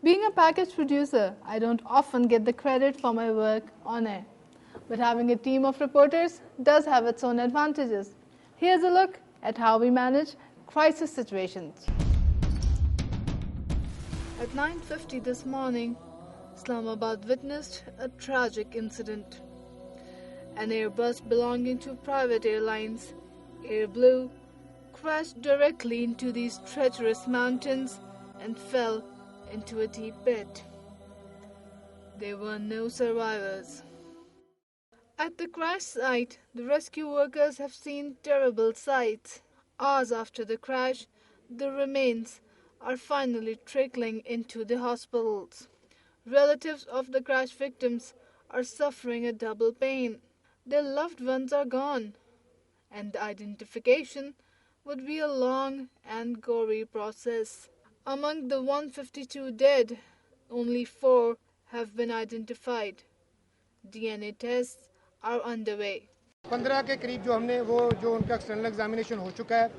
Being a package producer, I don't often get the credit for my work on air. But having a team of reporters does have its own advantages. Here's a look at how we manage crisis situations. At 9:50 this morning, Islamabad witnessed a tragic incident. An Airbus belonging to private airlines, Air Blue, crashed directly into these treacherous mountains and fell into a deep pit. There were no survivors. At the crash site, the rescue workers have seen terrible sights. Hours after the crash, the remains are finally trickling into the hospitals. Relatives of the crash victims are suffering a double pain. Their loved ones are gone, and the identification would be a long and gory process. Among the 152 dead, only 4 have been identified. DNA tests are underway. 15 के करीब जो हमने वो जो उनका external examination हो चुका है,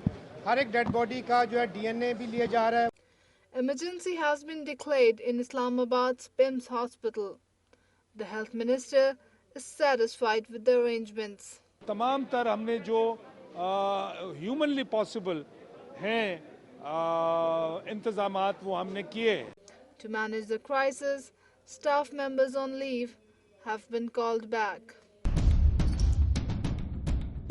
हर एक डेड बॉडी का जो है डीएनए भी लिया जा रहा है. Emergency has been declared in Islamabad's PIMS hospital. The health minister is satisfied with the arrangements. तमाम तर हमने जो ह्यूमनली पॉसिबल हैं इंतजामात वो हमने किए. To manage the crisis, staff members on leave have been called back.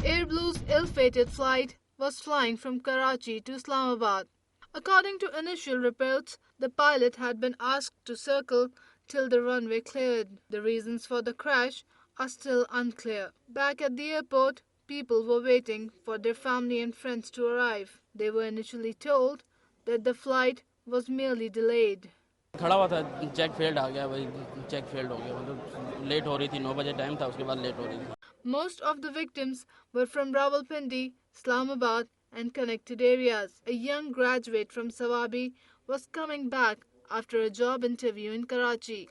Air Blue's ill-fated flight was flying from Karachi to Islamabad. According to initial reports, the pilot had been asked to circle till the runway cleared. The reasons for the crash are still unclear. Back at the airport, people were waiting for their family and friends to arrive. They were initially told that the flight was merely delayed. खड़ा हुआ था, check failed आ गया, वही check failed हो गया, मतलब late हो रही थी, 9 बजे टाइम था, उसके बाद लेट हो रही थी. Most of the victims were from Rawalpindi, Islamabad and connected areas. A young graduate from Sawabi was coming back after a job interview in Karachi.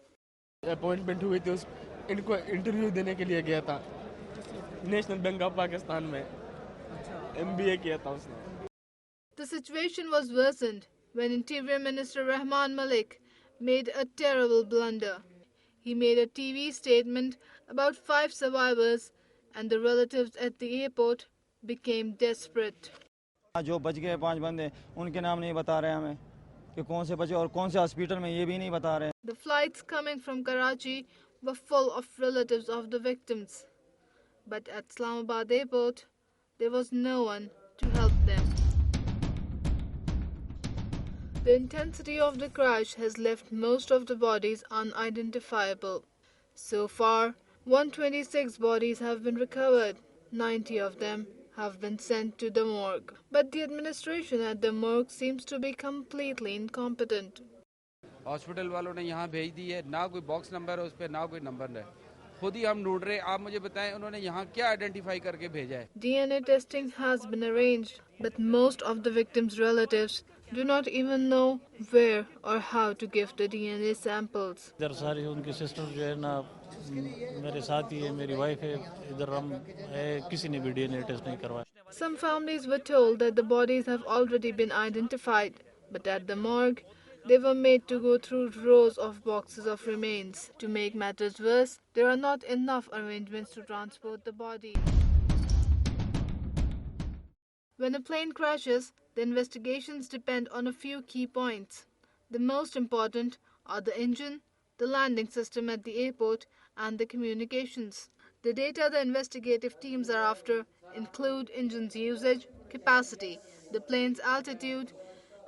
Appointment हुई थी, उस इनको इंटरव्यू देने के लिए गया था नेशनल बैंक ऑफ पाकिस्तान में. एमबीए किया था उसने. The situation was worsened when Interior Minister Rahman Malik made a terrible blunder. He made a TV statement about 5 survivors and the relatives at the airport became desperate. जो बच गए 5 बंदे, उनके नाम नहीं बता रहे हमें कि कौन से बचे और कौन से हॉस्पिटल में, ये भी नहीं बता रहे. The flights coming from Karachi were full of relatives of the victims, but at Islamabad airport there was no one to help them. The intensity of the crash has left most of the bodies unidentifiable. So far, 126 bodies have been recovered. 90 of them have been sent to the morgue. But the administration at the morgue seems to be completely incompetent. Hospital वालों ने यहाँ भेज दी है, ना कोई box number है उस पर, ना कोई नंबर है. खुद ही हम ढूंढ रहे हैं. आप मुझे बताएं उन्होंने यहाँ क्या आइडेंटिफाई करके भेजा है. DNA testing has been arranged, but most of the victims' relatives do not even know where or how to give the DNA samples. इधर सारी उनकी सिस्टर जो है ना मेरे साथ ही है, मेरी वाइफ है, इधर हम है, किसी ने भी DNA टेस्ट नहीं करवाया. Some families were told that the bodies have already been identified, but at the morgue, they were made to go through rows of boxes of remains. To make matters worse, there are not enough arrangements to transport the body. When a plane crashes, the investigations depend on a few key points. The most important are the engine, the landing system at the airport, and the communications. The data the investigative teams are after include engine's usage, capacity, the plane's altitude,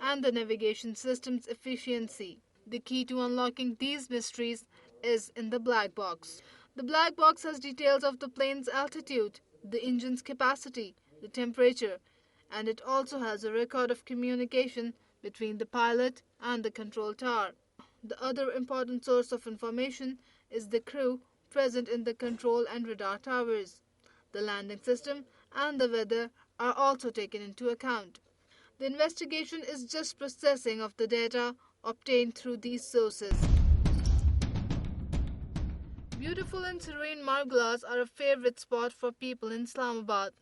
and the navigation system's efficiency. The key to unlocking these mysteries is in the black box. The black box has details of the plane's altitude, the engine's capacity, the temperature, and it also has a record of communication between the pilot and the control tower. The other important source of information is the crew present in the control and radar towers. The landing system and the weather are also taken into account. The investigation is just processing of the data obtained through these sources. Beautiful and serene Margalas are a favorite spot for people in Islamabad.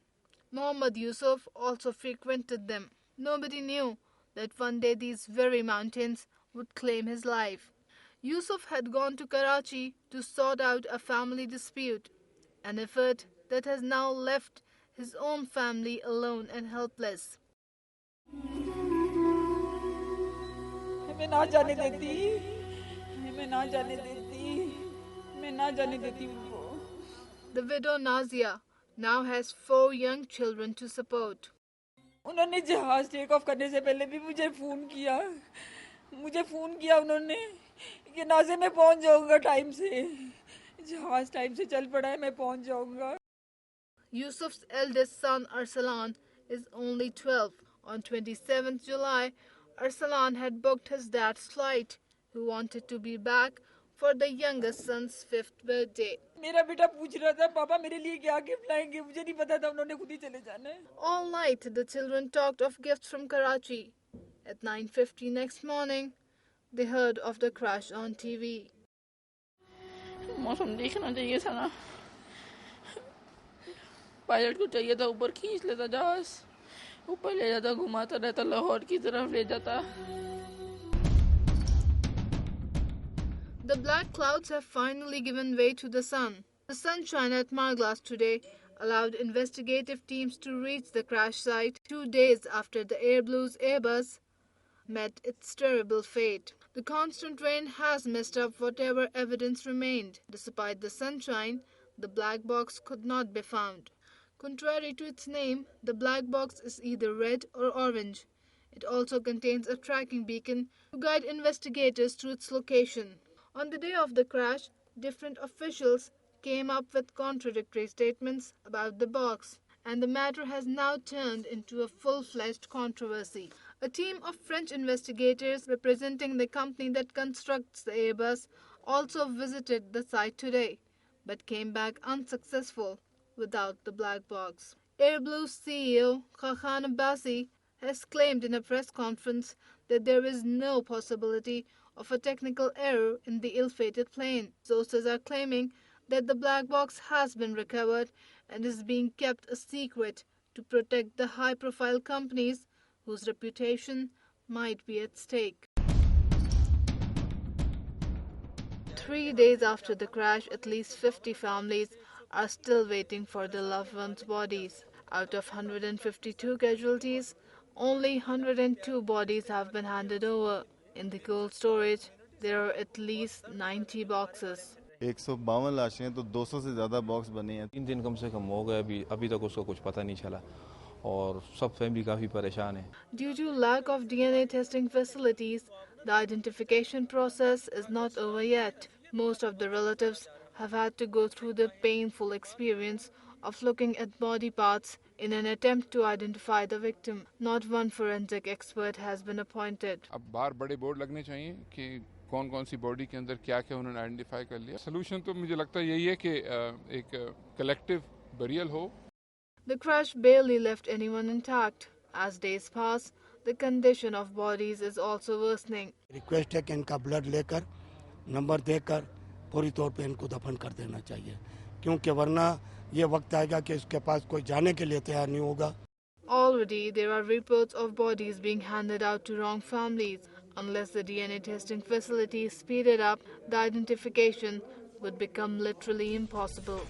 Muhammad Yusuf also frequented them. Nobody knew that one day these very mountains would claim his life. Yusuf had gone to Karachi to sort out a family dispute, an effort that has now left his own family alone and helpless. मैं ना जाने देती, मैं ना जाने देती, मैं ना जाने देती उनको. The widow Nazia now has 4 young children to support. उन्होंने जहाज टेक ऑफ करने से पहले भी मुझे फ़ोन किया उन्होंने कि नाज़े मैं पहुंच जाऊंगा टाइम से. जहाज टाइम से चल पड़ा है, मैं पहुंच जाऊंगा. Yusuf's eldest son Arsalan is only 12. On 27th July, Arsalan had booked his dad's flight, who wanted to be back for the youngest son's 5th birthday. मेरा बेटा पूछ रहा था पापा मेरे लिए क्या गिफ्ट लाएंगे. मुझे नहीं पता था, उन्होंने खुद ही चले जाना है. All night, the children talked of gifts from Karachi. At 9:50 next morning, they heard of the crash on TV. मौसम देखना चाहिए था ना. पायलट को चाहिए था ऊपर खींच लेता जहाज, ऊपर ले जाता, घुमाता रहता, लाहौर की तरफ ले जाता. The black clouds have finally given way to the sun. The sunshine at Marglas today allowed investigative teams to reach the crash site 2 days after the Airblues Airbus met its terrible fate. The constant rain has messed up whatever evidence remained. Despite the sunshine, the black box could not be found. Contrary to its name, the black box is either red or orange. It also contains a tracking beacon to guide investigators to its location. On the day of the crash, different officials came up with contradictory statements about the box, and the matter has now turned into a full-fledged controversy. A team of French investigators representing the company that constructs the Airbus also visited the site today, but came back unsuccessful without the black box. Airblu's CEO Khan Abbasi has claimed in a press conference that there is no possibility of a technical error in the ill-fated plane. Sources are claiming that the black box has been recovered and is being kept a secret to protect the high-profile companies whose reputation might be at stake. 3 days after the crash, at least 50 families are still waiting for their loved ones' bodies. Out of 152 casualties, only 102 bodies have been handed over. In the cold storage, there are at least 90 boxes. 152 लाशें हैं तो 200 से ज़्यादा box बने हैं. 3 दिन कम से कम हो गए, अभी तक उसका कुछ पता नहीं चला और सब फैमिली काफ़ी परेशान है. Due to lack of DNA testing facilities, the identification process is not over yet. Most of the relatives have had to go through the painful experience of looking at body parts in an attempt to identify the victim. Not one forensic expert has been appointed. अब बाहर बड़े board लगने चाहिए कि कौन-कौन सी body के अंदर क्या-क्या उन्होंने आइडेंटिफाई कर लिया. सोल्यूशन तो मुझे लगता है यही है कि एक कलेक्टिव बरियल हो. The crash barely left anyone intact. As days pass, the condition of bodies is also worsening. Request है कि इनका ब्लड लेकर नंबर देकर पूरी तौर पे इनको दफन कर देना चाहिए, क्योंकि वरना ये वक्त आएगा कि इसके पास कोई जाने के लिए तैयार नहीं होगा. Already there are reports of bodies being handed out to wrong families. Unless the DNA testing facility is speeded up, the identification would become literally impossible.